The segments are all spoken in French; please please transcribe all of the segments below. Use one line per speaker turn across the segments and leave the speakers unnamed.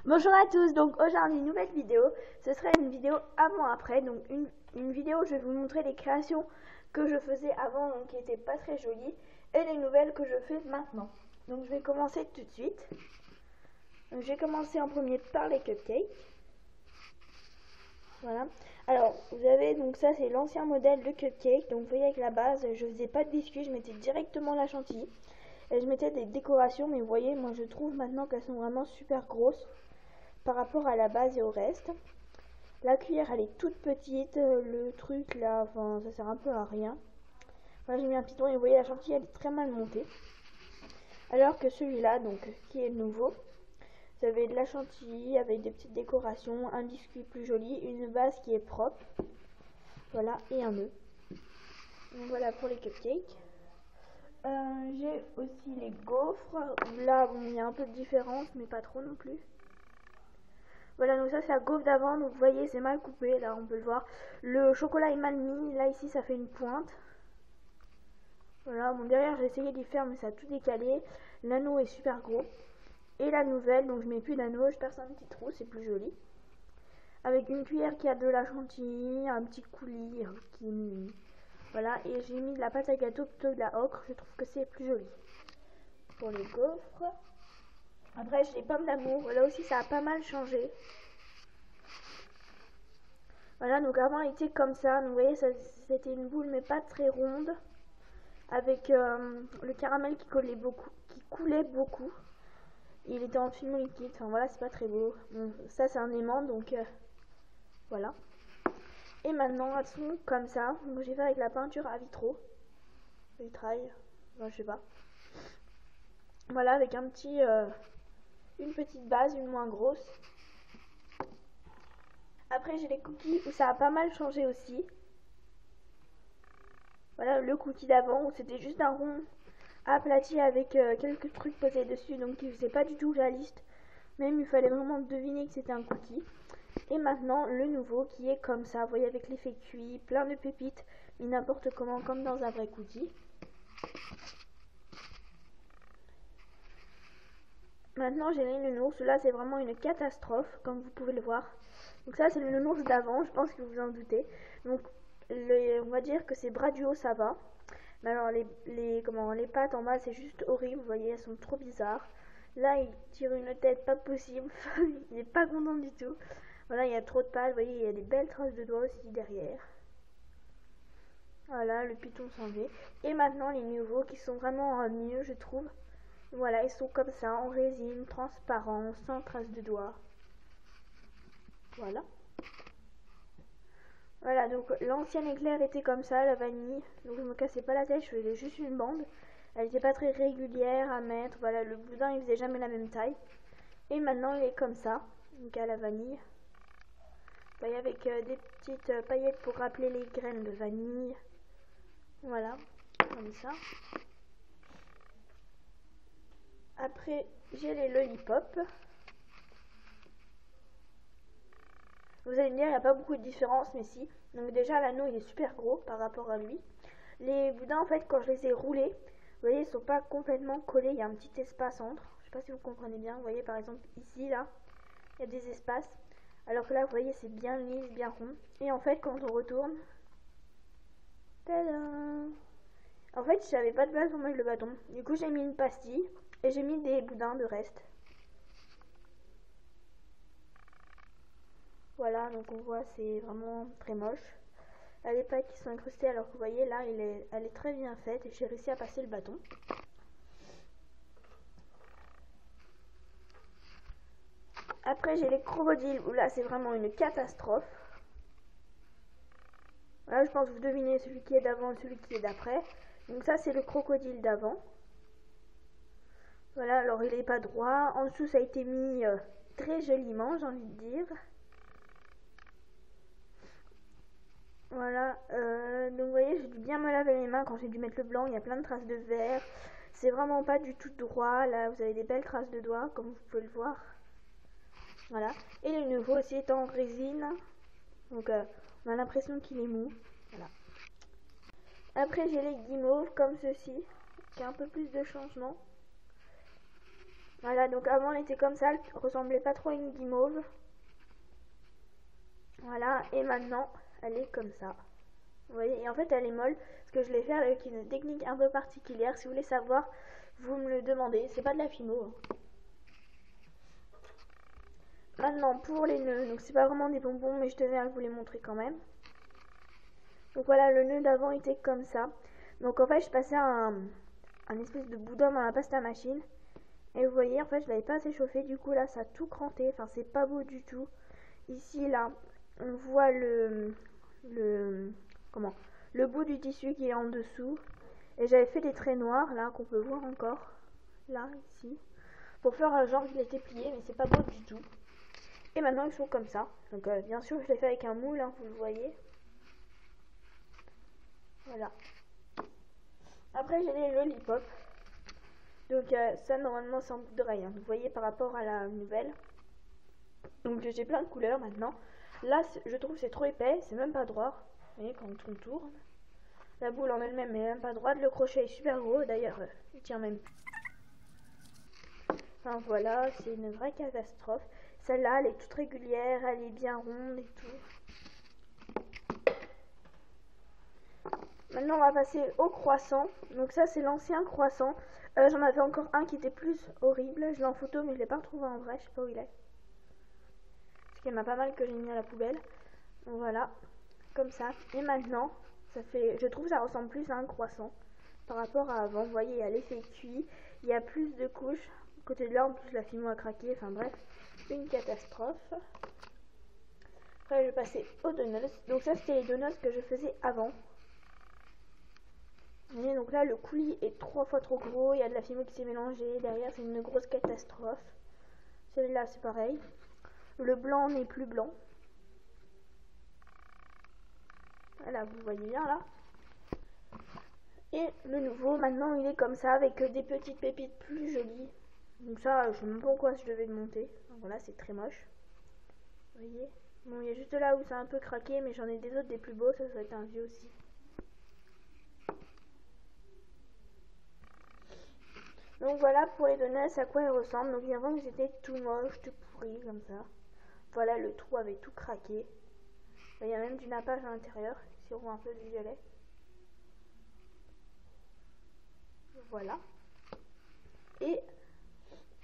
Bonjour à tous, donc aujourd'hui une nouvelle vidéo, ce serait une vidéo avant-après, donc une vidéo où je vais vous montrer les créations que je faisais avant, donc qui n'étaient pas très jolies, et les nouvelles que je fais maintenant. Donc je vais commencer tout de suite. Donc je vais commencer en premier par les cupcakes. Voilà. Alors vous avez, donc ça c'est l'ancien modèle de cupcake, donc vous voyez avec la base, je faisais pas de biscuits, je mettais directement la chantilly. Et je mettais des décorations, mais vous voyez, moi je trouve maintenant qu'elles sont vraiment super grosses par rapport à la base et au reste. La cuillère elle est toute petite, le truc là, enfin ça sert un peu à rien. Moi j'ai mis un piton et vous voyez la chantilly elle est très mal montée. Alors que celui-là, donc qui est nouveau, vous avez de la chantilly avec des petites décorations, un biscuit plus joli, une base qui est propre, voilà, et un nœud. Donc voilà pour les cupcakes. J'ai aussi les gaufres. Là bon il y a un peu de différence mais pas trop non plus. Voilà, donc ça c'est la gaufre d'avant, donc vous voyez c'est mal coupé, là on peut le voir. Le chocolat est mal mis, là ici ça fait une pointe. Voilà, bon derrière j'ai essayé d'y faire mais ça a tout décalé. L'anneau est super gros. Et la nouvelle, donc je mets plus d'anneau, je perce un petit trou, c'est plus joli. Avec une cuillère qui a de la chantilly, un petit coulis qui... Voilà, et j'ai mis de la pâte à gâteau plutôt que de la ocre, je trouve que c'est plus joli. Pour les gaufres. Après j'ai les pommes d'amour, là aussi ça a pas mal changé. Voilà, donc avant il était comme ça, donc vous voyez c'était une boule mais pas très ronde, avec le caramel qui coulait beaucoup. Il était en fumée liquide, enfin voilà c'est pas très beau. Bon, ça c'est un aimant donc voilà. Et maintenant elles sont comme ça, donc j'ai fait avec la peinture à vitrail, enfin, je sais pas. Voilà avec une petite base, une moins grosse. Après j'ai les cookies où ça a pas mal changé aussi. Voilà le cookie d'avant où c'était juste un rond aplati avec quelques trucs posés dessus, donc qui faisait pas du tout réaliste. Même il fallait vraiment deviner que c'était un cookie. Et maintenant le nouveau qui est comme ça, vous voyez avec l'effet cuit, plein de pépites, mais n'importe comment comme dans un vrai cookie. Maintenant j'ai les nounours, là c'est vraiment une catastrophe comme vous pouvez le voir. Donc ça c'est le nounours d'avant, je pense que vous en doutez. Donc on va dire que c'est bras du haut ça va. Mais alors les pattes en bas c'est juste horrible, vous voyez elles sont trop bizarres. Là il tire une tête pas possible, il est pas content du tout. Voilà il y a trop de pattes, vous voyez il y a des belles traces de doigts aussi derrière. Voilà le python s'en va. Et maintenant les nouveaux qui sont vraiment mieux je trouve. Voilà ils sont comme ça en résine, transparent, sans traces de doigts. Voilà. Voilà, donc l'ancienne éclair était comme ça, la vanille. Donc je me cassais pas la tête, je faisais juste une bande. Elle était pas très régulière à mettre. Voilà, le boudin il faisait jamais la même taille. Et maintenant il est comme ça, donc à la vanille. Vous voyez avec des petites paillettes pour rappeler les graines de vanille. Voilà, comme ça. Après j'ai les lollipops. Vous allez me dire, il n'y a pas beaucoup de différence, mais si. Donc déjà, l'anneau, il est super gros par rapport à lui. Les boudins, en fait, quand je les ai roulés, vous voyez, ils ne sont pas complètement collés. Il y a un petit espace entre. Je ne sais pas si vous comprenez bien. Vous voyez, par exemple, ici, là, il y a des espaces. Alors que là, vous voyez, c'est bien lisse, bien rond. Et en fait, quand on retourne... Tadam! En fait, j'avais pas de place pour mettre le bâton. Du coup, j'ai mis une pastille et j'ai mis des boudins de reste. Voilà, donc on voit, c'est vraiment très moche. Là, les pattes qui sont incrustées, alors que vous voyez, là, elle est très bien faite et j'ai réussi à passer le bâton. Après, j'ai les crocodiles, où là, c'est vraiment une catastrophe. Là, je pense que vous devinez celui qui est d'avant et celui qui est d'après. Donc ça, c'est le crocodile d'avant. Voilà, alors il n'est pas droit. En dessous, ça a été mis très joliment, j'ai envie de dire. Voilà, donc vous voyez, j'ai dû bien me laver les mains quand j'ai dû mettre le blanc. Il y a plein de traces de verre. C'est vraiment pas du tout droit. Là, vous avez des belles traces de doigts, comme vous pouvez le voir. Voilà. Et le nouveau aussi est en résine. Donc, on a l'impression qu'il est mou. Voilà. Après, j'ai les guimauves comme ceci, qui a un peu plus de changement. Voilà, donc avant elle était comme ça, elle ressemblait pas trop à une guimauve. Voilà, et maintenant elle est comme ça. Vous voyez, et en fait elle est molle, parce que je l'ai fait avec une technique un peu particulière. Si vous voulez savoir, vous me le demandez, c'est pas de la fimo. Maintenant pour les nœuds, donc c'est pas vraiment des bonbons, mais je tenais à vous les montrer quand même. Donc voilà, le nœud d'avant était comme ça. Donc en fait je passais un espèce de boudin dans la pâte à machine. Et vous voyez, en fait je l'avais pas assez chauffé, du coup là ça a tout cranté, enfin c'est pas beau du tout. Ici là, on voit le bout du tissu qui est en dessous. Et j'avais fait des traits noirs là qu'on peut voir encore, là, ici, pour faire un genre qu'il était plié, mais c'est pas beau du tout. Et maintenant ils sont comme ça. Donc bien sûr je l'ai fait avec un moule, hein, vous le voyez. Voilà. Après j'ai les lollipops. Donc ça normalement c'est en boucle d'oreille, hein. Vous voyez par rapport à la nouvelle. Donc j'ai plein de couleurs maintenant. Là je trouve c'est trop épais, c'est même pas droit. Vous voyez quand on tourne. La boule en elle-même n'est même pas droite. Le crochet est super gros, d'ailleurs il tient même plus. Enfin voilà, c'est une vraie catastrophe. Celle-là elle est toute régulière, elle est bien ronde et tout. Maintenant on va passer au croissant. Donc ça c'est l'ancien croissant. J'en avais encore un qui était plus horrible. Je l'ai en photo mais je l'ai pas retrouvé en vrai, je sais pas où il est. Parce qu'il y en a pas mal que j'ai mis à la poubelle. Donc voilà, comme ça. Et maintenant, ça fait, je trouve que ça ressemble plus à un croissant par rapport à avant. Vous voyez, il y a l'effet cuit, il y a plus de couches. Côté de là, en plus la fimo a craqué. Enfin bref, une catastrophe. Après je vais passer aux donuts. Donc ça c'était les donuts que je faisais avant. Et donc là le coulis est 3 fois trop gros, il y a de la fimo qui s'est mélangée, derrière c'est une grosse catastrophe. Celui-là c'est pareil. Le blanc n'est plus blanc. Voilà, vous voyez bien là. Et le nouveau maintenant il est comme ça avec des petites pépites plus jolies. Donc ça je sais même pas en quoi je devais le monter. Donc voilà, c'est très moche. Vous voyez. Bon, il y a juste là où ça a un peu craqué, mais j'en ai des autres des plus beaux, ça doit être un vieux aussi. Donc voilà pour les donuts, à quoi ils ressemblent. Donc avant ils étaient tout moches, tout pourris comme ça. Voilà, le trou avait tout craqué. Il y a même du nappage à l'intérieur. Ici on voit un peu du violet. Voilà. Et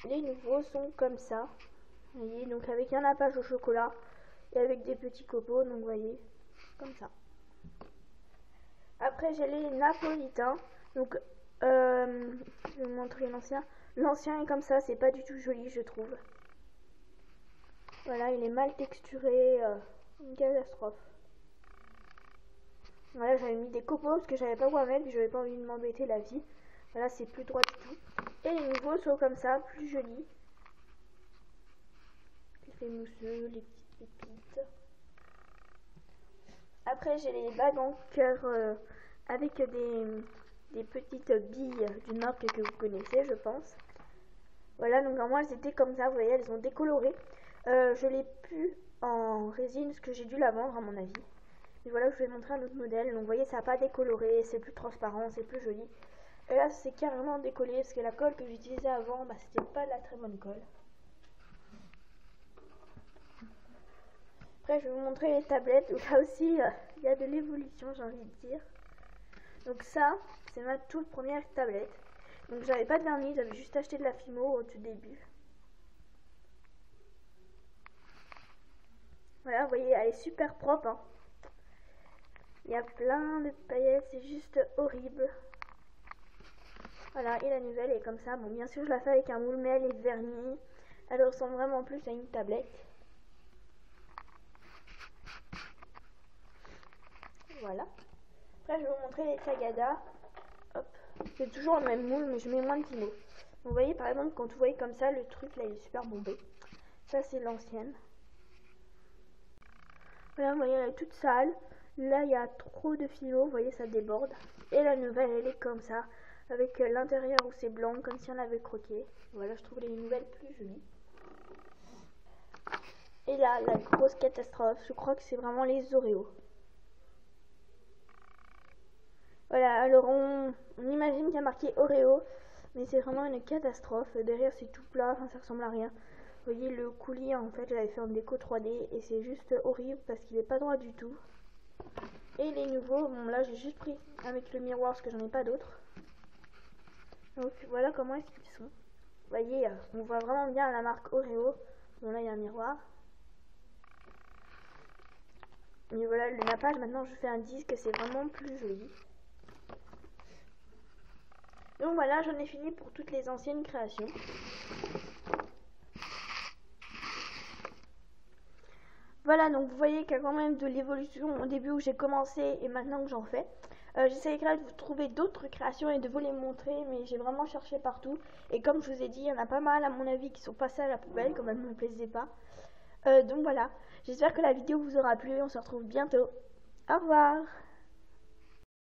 les nouveaux sont comme ça. Vous voyez, donc avec un nappage au chocolat et avec des petits copeaux. Donc vous voyez, comme ça. Après j'ai les napolitains. Donc je vais vous montrer l'ancien. L'ancien est comme ça, c'est pas du tout joli je trouve. Voilà, il est mal texturé, une catastrophe. Voilà, j'avais mis des copeaux parce que j'avais pas où à mettre, puis j'avais pas envie de m'embêter la vie. Voilà, c'est plus droit du tout. Et les nouveaux sont comme ça, plus jolis. Les mousseux, les petites pépites. Après, j'ai les bagues en cœur avec des petites billes d'une marque que vous connaissez, je pense. Voilà, donc moi elles étaient comme ça, vous voyez, elles ont décoloré. Je l'ai pu en résine parce que j'ai dû la vendre à mon avis. Et voilà, je vais vous montrer un autre modèle. Donc vous voyez, ça n'a pas décoloré, c'est plus transparent, c'est plus joli. Et là, c'est carrément décollé parce que la colle que j'utilisais avant, bah, c'était pas de la très bonne colle. Après, je vais vous montrer les tablettes. Donc là aussi, il y a de l'évolution, j'ai envie de dire. Donc ça, c'est ma toute première tablette. Donc j'avais pas de vernis, j'avais juste acheté de la fimo au tout début. Voilà, vous voyez, elle est super propre. Hein. Il y a plein de paillettes, c'est juste horrible. Voilà, et la nouvelle est comme ça. Bon, bien sûr, je la fais avec un moule, mais elle est vernie. Elle ressemble vraiment plus à une tablette. Voilà. Après, je vais vous montrer les Tagada. Hop. C'est toujours le même moule, mais je mets moins de fimo. Vous voyez, par exemple, quand vous voyez comme ça, le truc, là, il est super bombé. Ça, c'est l'ancienne. Voilà, vous voyez, elle est toute sale. Là, il y a trop de fimo. Vous voyez, ça déborde. Et la nouvelle, elle est comme ça. Avec l'intérieur où c'est blanc, comme si on avait croqué. Voilà, je trouve les nouvelles plus jolies. Et là, la grosse catastrophe, je crois que c'est vraiment les Oreos. Voilà, alors on imagine qu'il y a marqué Oreo. mais c'est vraiment une catastrophe. Derrière c'est tout plat, enfin ça ressemble à rien. Vous voyez le coulis en fait, j'avais fait en déco 3D et c'est juste horrible parce qu'il est pas droit du tout. Et les nouveaux, bon là j'ai juste pris avec le miroir parce que j'en ai pas d'autres. Donc voilà comment est-ce qu'ils sont. Vous voyez, on voit vraiment bien la marque Oreo. Bon là il y a un miroir. Mais voilà, le nappage, maintenant je fais un disque, c'est vraiment plus joli. Donc voilà, j'en ai fini pour toutes les anciennes créations. Voilà, donc vous voyez qu'il y a quand même de l'évolution au début où j'ai commencé et maintenant que j'en fais. J'essaierai de vous trouver d'autres créations et de vous les montrer, mais j'ai vraiment cherché partout. Et comme je vous ai dit, il y en a pas mal à mon avis qui sont passés à la poubelle, comme elles ne me plaisaient pas. Donc voilà, j'espère que la vidéo vous aura plu, on se retrouve bientôt. Au revoir.